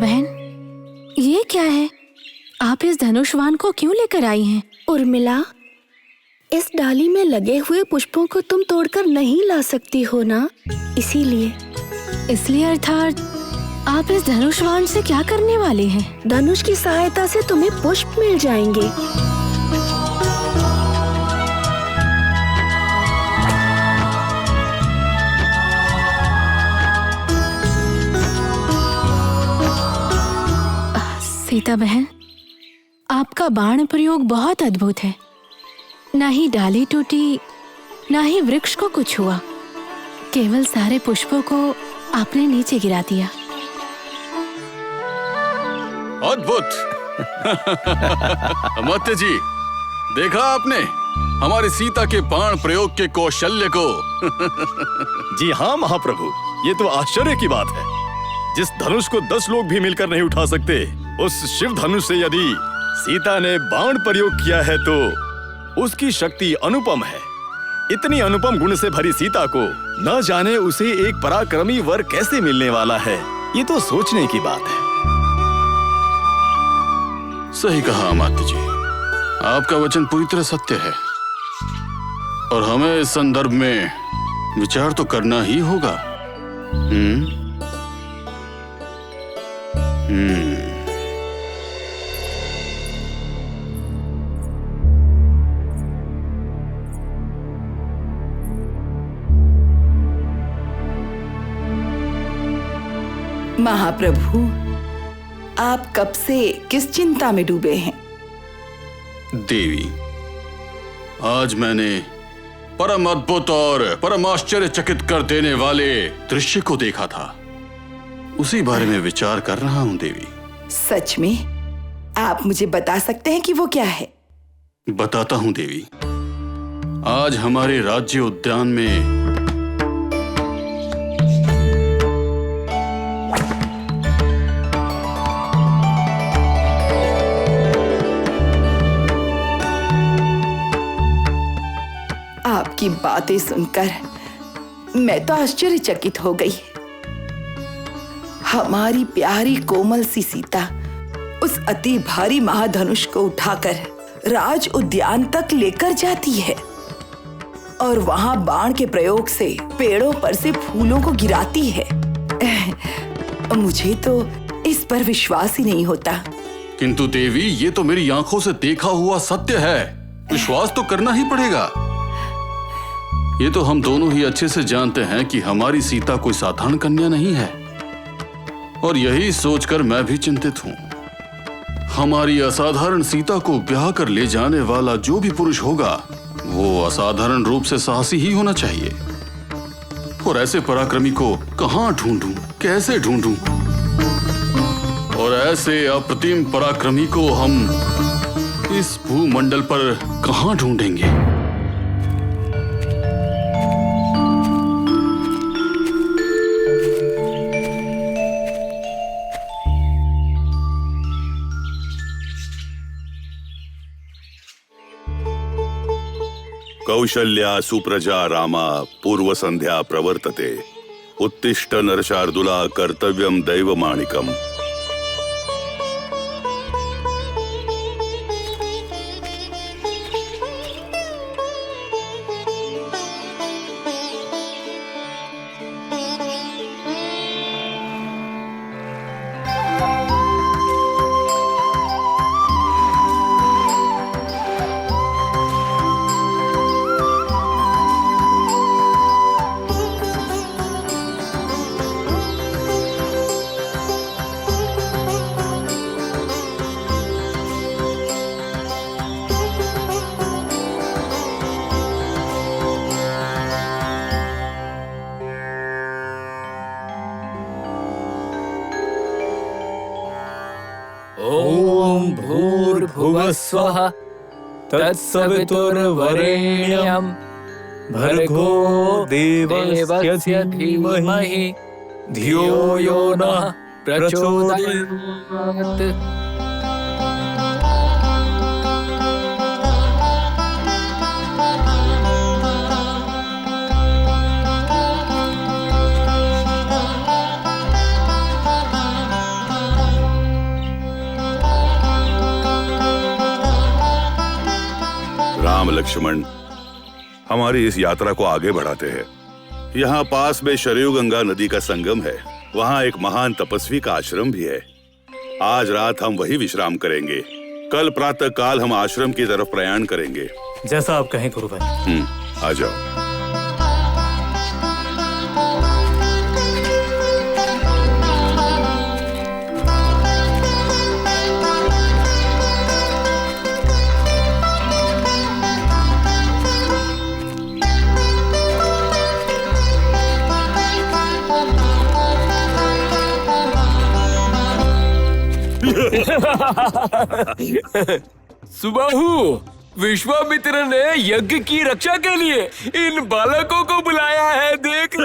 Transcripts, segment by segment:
बहन, ये क्या है? आप इस धनुषवान को क्यों लेकर आई हैं? उर्मिला, इस डाली में लगे हुए पुष्पों को तुम तोड़कर नहीं ला सकती हो ना, इसीलिए। इसलिए अर्थात आप इस धनुषवान से क्या करने वाले हैं? धनुष की सहायता से तुम्हें पुष्प मिल जाएंगे। सीता बहन, आपका बाण प्रयोग बहुत अद्भुत है। ना ही डाली टूटी, ना ही वृक्ष को कुछ हुआ, केवल सारे पुष्पों को आपने नीचे गिरा दिया। अद्भुत। अमात्य जी, देखा आपने हमारी सीता के बाण प्रयोग के कौशल्य को? जी हाँ महाप्रभु, ये तो आश्चर्य की बात है। जिस धनुष को 10 लोग भी मिलकर नहीं उठा सकते, उस शिव धनुष से यदि सीता ने बाण प्रयोग किया है तो उसकी शक्ति अनुपम है। इतनी अनुपम गुण से भरी सीता को न जाने उसे एक पराक्रमी वर कैसे मिलने वाला है, ये तो सोचने की बात है। सही कहा अमात्य जी, आपका वचन पूरी तरह सत्य है और हमें इस संदर्भ में विचार तो करना ही होगा। महाप्रभु, आप कब से किस चिंता में डूबे हैं? देवी, आज मैंने परम अद्भुत और परम आश्चर्यचकित कर देने वाले दृश्य को देखा था, उसी बारे में विचार कर रहा हूं देवी। सच में? आप मुझे बता सकते हैं कि वो क्या है? बताता हूं देवी। आज हमारे राज्य उद्यान में आपकी बातें सुनकर मैं तो आश्चर्यचकित हो गई। हमारी प्यारी कोमल सी सीता उस अति भारी महाधनुष को उठाकर राज उद्यान तक लेकर जाती है और वहां बाण के प्रयोग से पेड़ों पर से फूलों को गिराती है। मुझे तो इस पर विश्वास ही नहीं होता। किंतु देवी, ये तो मेरी आंखों से देखा हुआ सत्य है, विश्वास तो करना ही पड़ेगा। ये तो हम दोनों ही अच्छे से जानते हैं कि हमारी सीता कोई साधारण कन्या नहीं है और यही सोचकर मैं भी चिंतित हूं। हमारी असाधारण सीता को ब्याह कर ले जाने वाला जो भी पुरुष होगा वो असाधारण रूप से साहसी ही होना चाहिए और ऐसे पराक्रमी को कहां ढूंढूं, कैसे ढूंढूं? और ऐसे अप्रतिम पराक्रमी को हम इस भूमंडल पर कहां ढूंढेंगे? कौशल्या सुप्रजा रामा पूर्व संध्या प्रवर्तते उत्तिष्ठ नरशार्दुला कर्तव्यम दैवमाणिकम्। ओम भूर्भुवः स्वः तत्सवितुर्वरेण्यं भर्गो देवस्य धीमहि धियो यो नः प्रचोदयात्। लक्ष्मण, हमारी इस यात्रा को आगे बढ़ाते हैं। यहाँ पास में शरयू गंगा नदी का संगम है। वहाँ एक महान तपस्वी का आश्रम भी है। आज रात हम वही विश्राम करेंगे। कल प्रातः काल हम आश्रम की तरफ प्रयाण करेंगे। जैसा आप कहें गुरुभाई। आ जाओ। सुबाहु, विश्वामित्र ने यज्ञ की रक्षा के लिए इन बालकों को बुलाया है। देख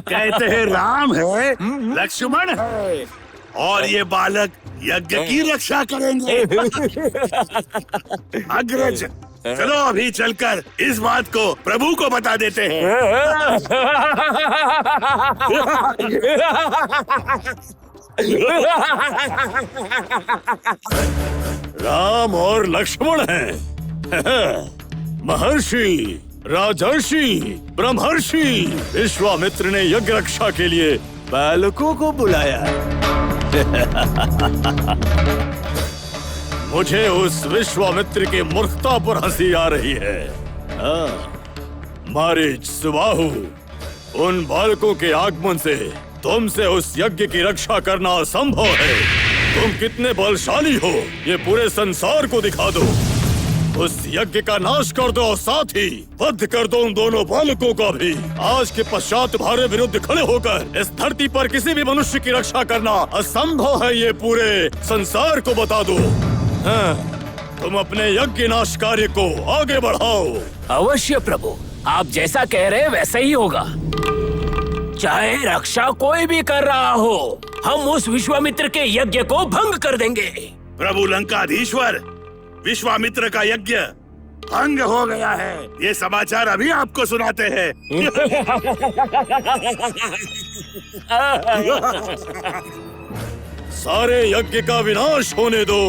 कहते हैं राम है, लक्ष्मण है और ये बालक यज्ञ की रक्षा करेंगे। अग्रज, चलो अभी चलकर इस बात को प्रभु को बता देते हैं। राम और लक्ष्मण हैं। महर्षि, राजर्षि, ब्रह्मर्षि विश्वामित्र ने यज्ञ रक्षा के लिए बालकों को बुलाया। मुझे उस विश्वामित्र के मूर्खता पर हंसी आ रही है। मारीच, सुबाहु, उन बालकों के आगमन से तुमसे उस यज्ञ की रक्षा करना असंभव है। तुम कितने बलशाली हो ये पूरे संसार को दिखा दो। उस यज्ञ का नाश कर दो और साथ ही वध कर दो उन दोनों बालकों का भी। आज के पश्चात तुम्हारे विरुद्ध खड़े होकर इस धरती पर किसी भी मनुष्य की रक्षा करना असंभव है, ये पूरे संसार को बता दो। तुम अपने यज्ञ नाश कार्य को आगे बढ़ाओ। अवश्य प्रभु, आप जैसा कह रहे वैसा ही होगा। चाहे रक्षा कोई भी कर रहा हो, हम उस विश्वामित्र के यज्ञ को भंग कर देंगे। प्रभु लंकाधीश्वर, विश्वामित्र का यज्ञ भंग हो गया है, ये समाचार अभी आपको सुनाते हैं। सारे यज्ञ का विनाश होने दो।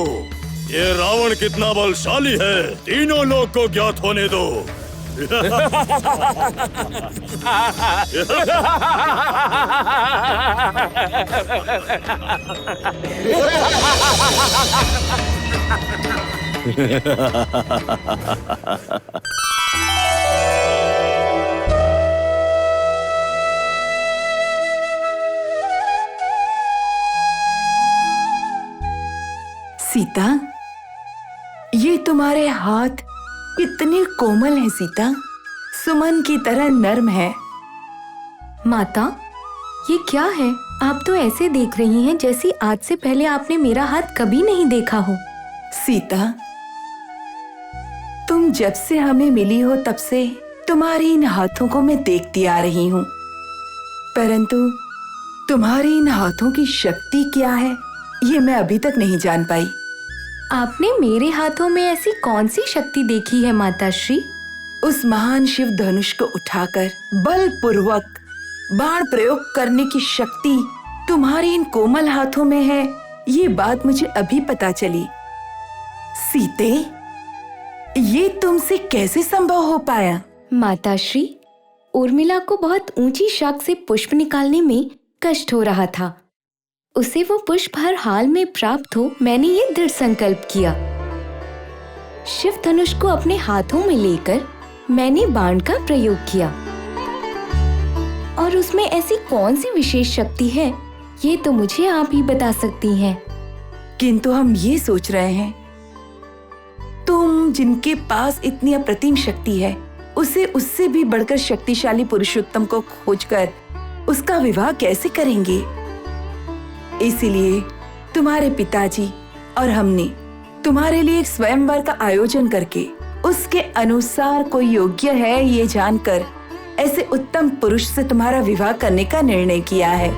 ये रावण कितना बलशाली है, तीनों लोग को ज्ञात होने दो। सीता, ये तुम्हारे हाथ इतने कोमल हैं सीता, सुमन की तरह नर्म है। माता, ये क्या है? आप तो ऐसे देख रही हैं जैसे आज से पहले आपने मेरा हाथ कभी नहीं देखा हो। सीता, तुम जब से हमें मिली हो तब से तुम्हारे इन हाथों को मैं देखती आ रही हूँ, परंतु तुम्हारे इन हाथों की शक्ति क्या है ये मैं अभी तक नहीं जान पाई। आपने मेरे हाथों में ऐसी कौन सी शक्ति देखी है माताश्री? उस महान शिव धनुष को उठाकर बलपूर्वक बाण प्रयोग करने की शक्ति तुम्हारे इन कोमल हाथों में है, ये बात मुझे अभी पता चली। सीते, ये तुमसे कैसे संभव हो पाया? माताश्री, उर्मिला को बहुत ऊंची शाख से पुष्प निकालने में कष्ट हो रहा था। उसे वो पुष्प हर हाल में प्राप्त हो, मैंने ये दृढ़ संकल्प किया। शिव धनुष को अपने हाथों में लेकर मैंने बाण का प्रयोग किया, और उसमें ऐसी कौन सी विशेष शक्ति है ये तो मुझे आप ही बता सकती हैं। किंतु हम ये सोच रहे हैं, तुम जिनके पास इतनी अप्रतिम शक्ति है, उसे उससे भी बढ़कर शक्तिशाली पुरुषोत्तम को खोजकर उसका विवाह कैसे करेंगे? इसीलिए तुम्हारे पिताजी और हमने तुम्हारे लिए एक स्वयंवर का आयोजन करके उसके अनुसार कोई योग्य है ये जानकर ऐसे उत्तम पुरुष से तुम्हारा विवाह करने का निर्णय किया है।